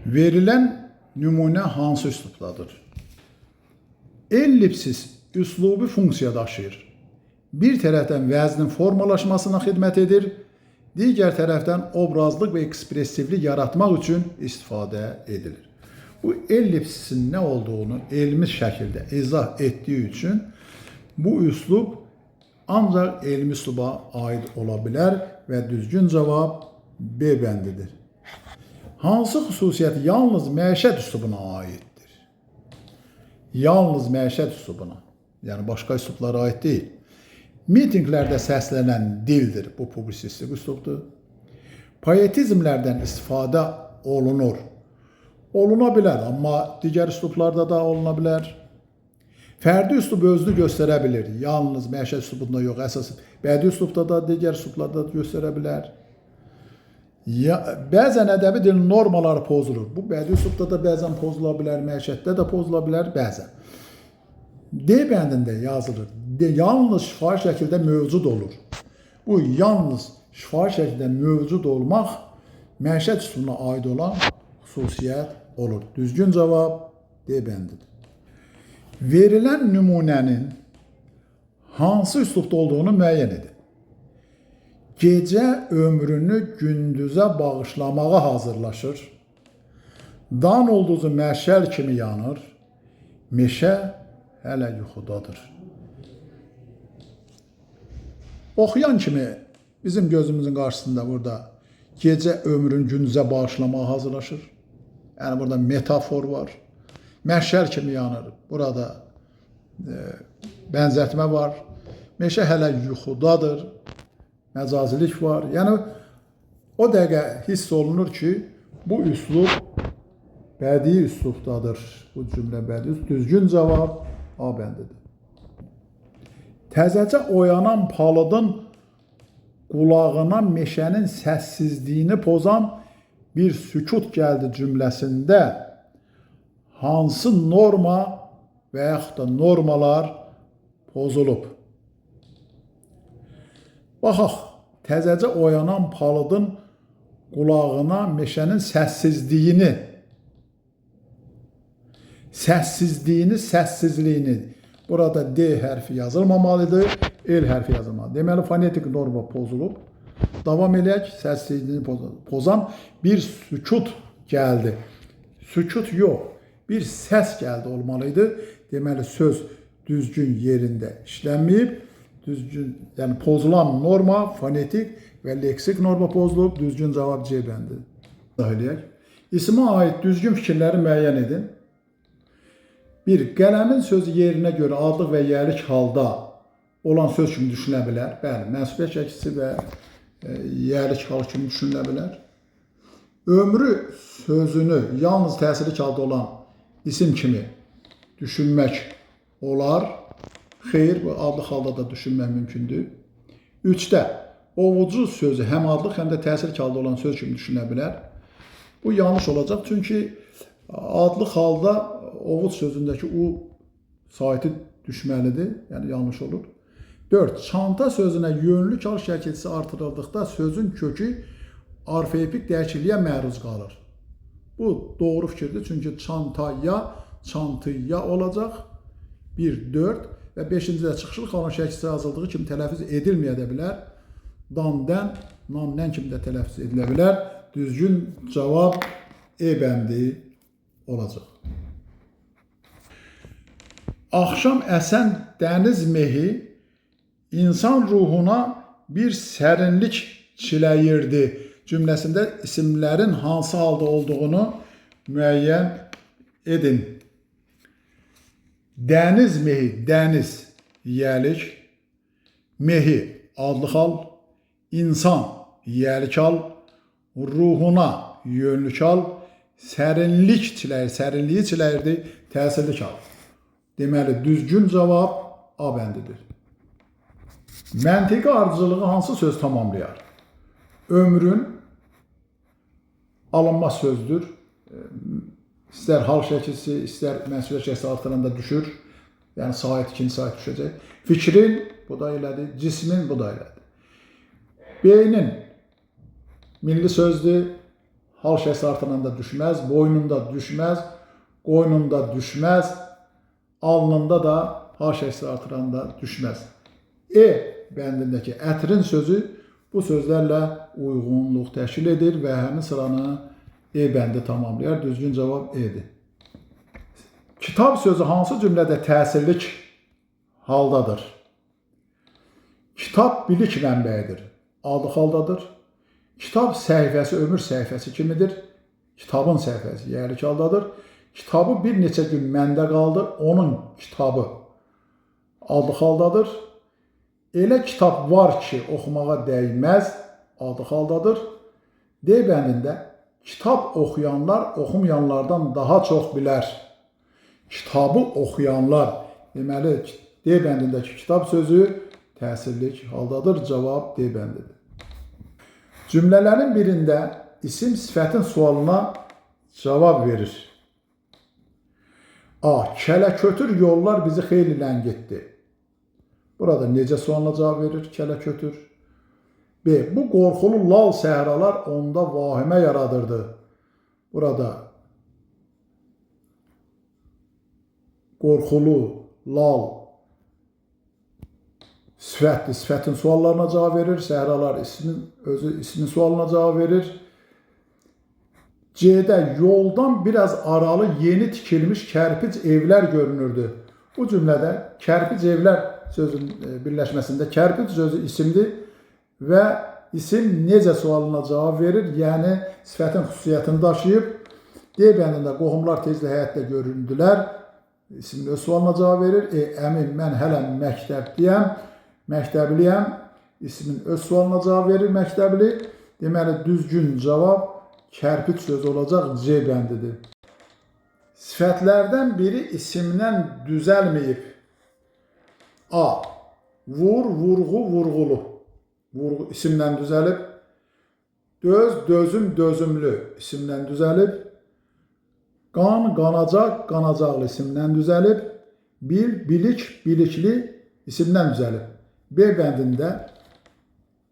Verilen nümunə hansı üslubdadır? Ellipsis üslubu funksiya daşıyır. Bir tərəfdən vəznin formalaşmasına xidmət edir, digər tərəfdən obrazlıq və ekspressivlik yaratmaq üçün istifadə edilir. Bu ellipsisin nə olduğunu elmi şəkildə izah etdiyi üçün bu üslub ancaq elmi üsluba aid ola bilər və düzgün cavab B bəndidir. Hansı xüsusiyyət yalnız məişət üslubuna aiddir? Yalnız məişət üslubuna, yəni başqa üslublara aid deyil. Mitinqlərdə səslənən dildir, bu publisistik üslubdur. Poetizmlərdən istifadə olunur. Oluna bilər, amma digər üslublarda da oluna bilər. Fərdi üslub özünü göstərə bilir. Yalnız məişət üslubunda yox, əsas bədii üslubda da, digər üslublarda da göstərə bilər. Bəzən ədəbi dilin normaları pozulur. Bu bədii üslubda da bəzən pozula bilər, məişətdə də pozula bilər, bəzən. D bəndində yazılır. Yalnız şifahi şəkildə mövcud olur. Bu yalnız şifahi şəkildə mövcud olmaq məişət üslubuna aid olan xüsusiyyət olur. Düzgün cavab D bəndidir. Verilən nümunənin hansı üslubda olduğunu müəyyən edin. Gecə ömrünü gündüzə bağışlamağa hazırlaşır. Dan ulduzu məşəl kimi yanır. Meşə hələ yuxudadır. Oxuyan kimi bizim gözümüzün qarşısında burada gecə ömrünü gündüzə bağışlamağa hazırlaşır. Yəni burada metafor var. Məşəl kimi yanır. Burada bənzətmə var. Meşə hələ yuxudadır. Məcazilik var. Yəni o dəqiqə hiss olunur ki, bu üslub bədii üslubdadır. Bu cümlə bədii üslub. Düzgün cavab A bəndidir. Təzəcə oyanan palıdın qulağına meşənin səssizliyini pozan bir sükut gəldi cümləsində hansı norma və yaxud da normalar pozulub? Baxaq, təzəcə oyanan palıdın qulağına meşənin səssizliyini, səssizliyini, burada D hərfi yazılmamalıdır, L hərfi yazılmalıdır. Deməli, fonetik norma pozulub. Davam eləyək, səssizliyini pozan bir sükut gəldi. Sükut yox, bir səs gəldi olmalıydı. Deməli, söz düzgün yerində işlənməyib. Düzgün, yəni pozulan norma, fonetik və leksik norma pozulub. Düzgün cavab C bəndidir. İsmə aid düzgün fikirləri müəyyən edin. 1. Qələmin sözü yerinə görə adlıq və yəlik halda olan söz kimi düşünülə bilər. Bəli, mənsubiyyət şəkisi və yəlik hal kimi düşünülə bilər. Ömrü sözünü yalnız təsirlik halda olan isim kimi düşünmək olar. Xeyr, bu adlıq halda da düşünmək mümkündür. 3-də ovucu sözü həm adlıq, həm də təsirlik halda olan söz kimi düşünülə bilər. Bu yanlış olacaq, çünki adlıq halda ovuc sözündəki U saiti düşməlidir, yəni yanlış olur. 4. Çanta sözünə yönlük hal şəkilsi artırıldıqda sözün kökü orfoepik dəyişikliyə məruz qalır. Bu doğru fikirdir, çünki çantaya, çantıya olacaq. 1, 4 və 5-ci də çıxışlıq halın şəkilsi yazıldığı kimi tələffüz edilməyə də bilər. Dan-dən, nan-nən kimi də tələffüz edilə bilər. Düzgün cavab E bəndi olacaq. Axşam əsən dəniz mehi insan ruhuna bir sərinlik çiləyirdi cümləsində isimlərin hansı halda olduğunu müəyyən edin. Dəniz mehi, dəniz, yəlik, mehi, adlıq hal, insan, yəlik hal, ruhuna, yönlük hal, sərinlik çiləyir, sərinliyi çiləyirdi, təsirlik hal. Deməli, düzgün cavab A bəndidir. Məntiqi ardıcılığı hansı söz tamamlayar? Ömrün alınma sözdür. İstər hal şəkilsi, istər mənsubiyyət şəkilsi artıranda düşür. Yəni, sait, ikinci sait düşəcək. Fikrin, bu da elədir. Cismin, bu da elədir. Beynin milli sözdür. hal şəxsi artıranda düşməz, boynunda düşməz, qoynunda düşməz, alnında da hal şəxsi artıranda düşməz. E bəndindəki ətrin sözü bu sözlərlə uyğunluq təşkil edir və həmin sıranı E bəndi tamamlayar. Düzgün cavab E-dir. Kitab sözü hansı cümlədə təsirlik haldadır? Kitab bilik mənbəyidir. Adlı haldadır. Kitab səhifəsi ömür səhifəsi kimidir. Kitabın səhifəsi yerlik haldadır. Kitabı bir neçə gün məndə qaldı. Onun kitabı adlı haldadır. Elə kitab var ki, oxumağa dəyməz. Adlı haldadır. D bəndində kitab oxuyanlar oxumayanlardan daha çox bilər. Kitabı oxuyanlar. Deməli, D bəndindəki kitab sözü təsirlik haldadır. Cavab D bəndidir. Cümlələrin birində isim sifətin sualına cavab verir. A. Kələ-kötür yollar bizi xeyli ləngitdi. Burada necə sualına cavab verir? Kələ-kötür. B. Bu qorxulu lal səhralar onda vahimə yaradırdı. Burada qorxulu, lal sifətdir. Sifətin suallarına cavab verir. Səhralar ismin sualına cavab verir. C'də yoldan biraz aralı yeni tikilmiş kərpic evlər görünürdü. Bu cümlədə kərpic evlər sözün birləşməsində kərpic sözü isimdir və isim necə sualına cavab verir, yəni sifətin xüsusiyyətini daşıyıb. D bəndində qohumlar tezlə həyatda göründülər. İsmin öz sualına cavab verir. Əmin, mən hələ məktəbliyəm. Məktəbliyəm. İsmin öz sualına cavab verir, məktəbli. Deməli, düzgün cavab kərpic sözü olacaq, C bəndidir. Sifətlərdən biri isimdən düzəlməyib. A. Vur, vurğu, vurğulu. Vurğu isimdən düzəlib. Döz, dözüm, dözümlü isimdən düzəlib. Qan, qanacaq, qanacaqlı isimdən düzəlib. Bil, bilik, bilikli isimdən düzəlib. B bəndində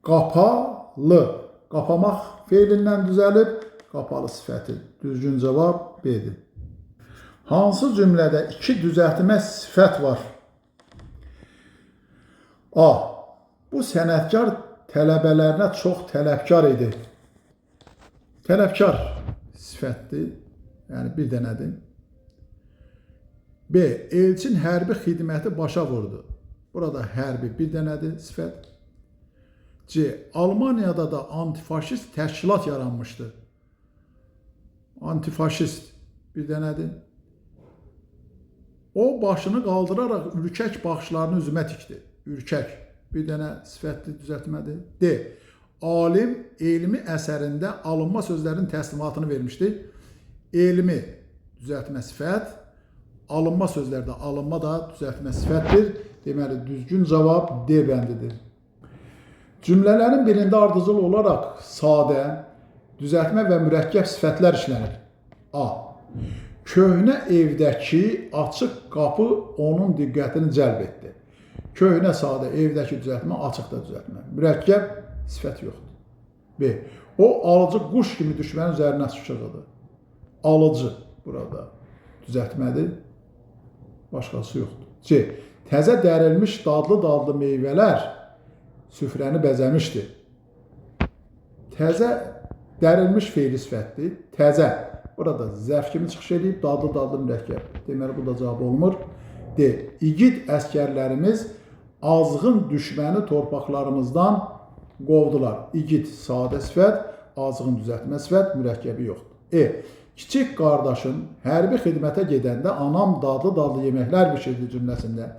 qapalı, qapamaq feilindən düzəlib, qapalı sifəti. Düzgün cavab B-dir. Hansı cümlədə iki düzəltmə sifət var? A. Bu sənətkar tələbələrinə çox tələbkar idi. Tələbkar sifətdir, yəni bir dənədir. B. Elçin hərbi xidməti başa vurdu. Burada hərbi bir dənədir, sifət. C. Almaniyada da antifaşist təşkilat yaranmışdı. Antifaşist bir dənədir. O başını qaldıraraq ürkək baxışlarını üzümə tikdi. Ürkək bir dənə sifətli düzəltmədir. D. Alim elmi əsərində alınma sözlərinin təslimatını vermişdi. Elmi düzəltmə sifət, alınma sözlərdə alınma da düzəltmə sifətdir. Deməli, düzgün cavab D bəndidir. Cümlələrin birində ardıcıl olaraq sadə, düzəltmə və mürəkkəb sifətlər işlənir. A. Köhnə evdəki açıq qapı onun diqqətini cəlb etdi. Köhnə sadə evdəki düzəltmə, açıq da düzəltmə. Mürəkkəb sifət yoxdur. B. O alıcı quş kimi düşmənin üzərinə çıxırdı. Alıcı burada düzəltmədir. Başqası yoxdur. C. Təzə dərilmiş dadlı-dadlı meyvələr süfrəni bəzəmişdi. Təzə dərilmiş feili sifətdir. Təzə. Burada zərf kimi çıxış edib, dadlı-dadlı mürəkkəb. Deməli, bu da cavab olmur. D. İgid əskərlərimiz azğın düşməni torpaqlarımızdan qovdular. İgid sadə sifət, azğın düzəltmə sifət, mürəkkəbi yoxdur. E. Kiçik qardaşım hərbi xidmətə gedəndə anam dadlı-dadlı yeməklər bişirdi cümləsində.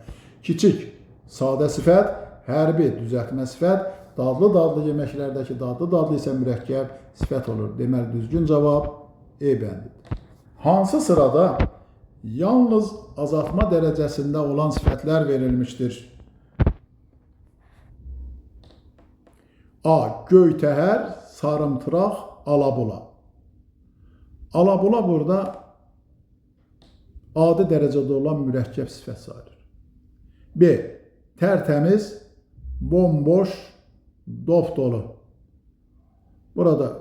Kiçik sadə sifət, hərbi düzəltmə sifət, dadlı-dadlı yeməklərdəki dadlı-dadlı isə mürəkkəb sifət olur. Deməli, düzgün cavab E bəndidir. Hansı sırada yalnız azaltma dərəcəsində olan sifətlər verilmişdir? A. Göytəhər, sarımtıraq, alabula. Alabula burada adi dərəcədə olan mürəkkəb sifət sayılır. B. Tərtəmiz, bomboş, dop dolu. Burada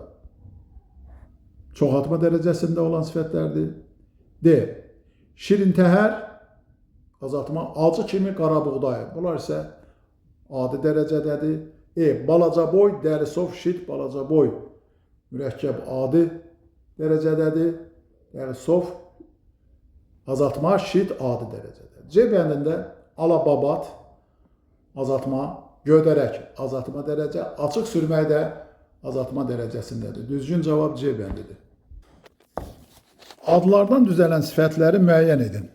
çoxaltma dərəcəsində olan sifətlərdir. D. Şirintəhər, azaltma, acı kimi qarabuğday. Bunlar isə adi dərəcədədir. E. Balaca boy, dərisov, şit, balaca boy. Mürəkkəb adi dərəcədədir. Dərisov, azaltma, şit adi dərəcədədir. C bəndində alababat, azaltma, gödərək, azaltma dərəcə, açıq sürmək də azaltma dərəcəsindədir. Düzgün cavab C bəndidir. Adlardan düzələn sifətləri müəyyən edin.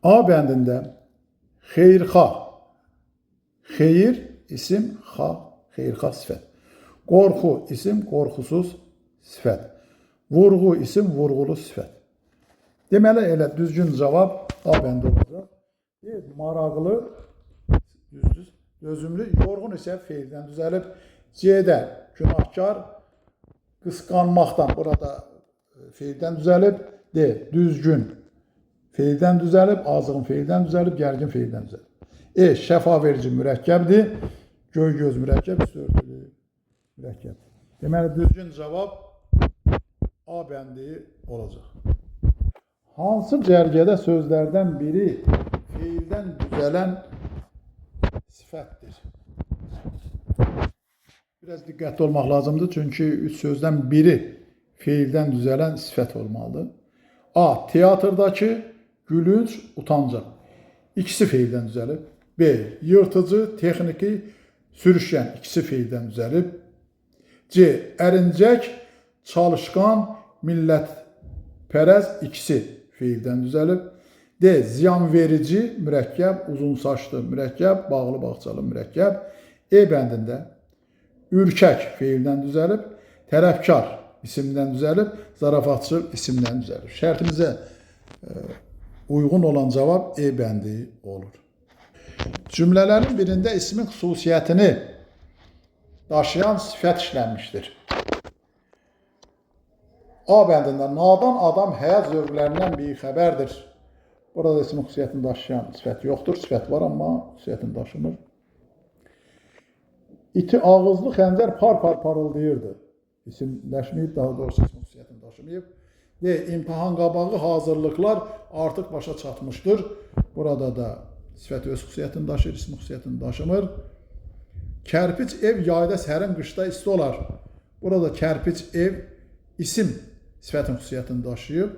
A bəndində xeyirxah, xeyir, isim, xah, xeyirxah sifət. Qorxu, isim, qorxusuz sifət. Vurğu, isim, vurğulu sifət. Deməli, elə düzgün cavab A bəndi olacaq. Maraqlı, düzdür, dözümlü, yorğun isə feildən düzəlib. C-də günahkar, qısqanmaqdan, burada feildən düzəlib. D. Düzgün, feildən düzəlib. Azğın feildən düzəlib, gərgin feildən düzəlib. E. Şəfaverici mürəkkəbdir. Göy-göz mürəkkəb, üstörtülü mürəkkəb. Deməli, düzgün cavab A bəndi olacaq. Hansı cərgədə sözlərdən biri feildən düzələn sifətdir? Biraz diqqətli olmaq lazımdır, çünki üç sözdən biri feildən düzələn sifət olmalıdır. A. Teatrdakı gülünc, utancaq. İkisi feildən düzəlib. B. Yırtıcı, texniki, sürüşkən. İkisi feildən düzəlib. C. Ərincək, çalışqan, millətpərəz. İkisi feildən düzəlib. D. Ziyanverici mürəkkəb, uzun saçlı mürəkkəb, bağlı bağçalı mürəkkəb. E bəndində ürkək feildən düzəlib, tərəfkar isimdən düzəlib, zarafatçıl isimdən düzəlib. Şərtimizə uyğun olan cavab E bəndi olur. Cümlələrin birində ismin xüsusiyyətini daşıyan sifət işlənmişdir. A bəndində nadan adam həyat zövqlərindən bixəbərdir. Burada ismin xüsusiyyətini daşıyan sifət yoxdur. Sifət var, amma xüsusiyyətini daşımır. İti ağızlı xəncər par-par parıldayırdı. İsimləşməyib, daha doğrusu ismin xüsusiyyətini daşımayıb. D. İmtahan qabağı hazırlıqlar artıq başa çatmışdır. Burada da sifət öz xüsusiyyətini daşıyır, ismin xüsusiyyətini daşımır. Kərpic ev yayda sərin, qışda isti olar. Burada kərpic ev isim sifətin xüsusiyyətini daşıyıb.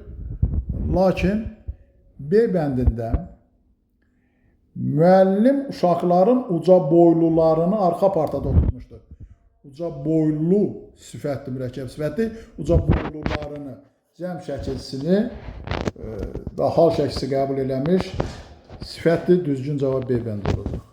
Lakin B bəndində müəllim uşaqların uca boylularını arxa partada oturmuşdur. Uca boylu sifətdir, mürəkkəb sifətdir. Uca boylularını cəm şəkilsini və hal şəkilsi qəbul eləmiş sifətdir. Düzgün cavab B bəndi olacaq.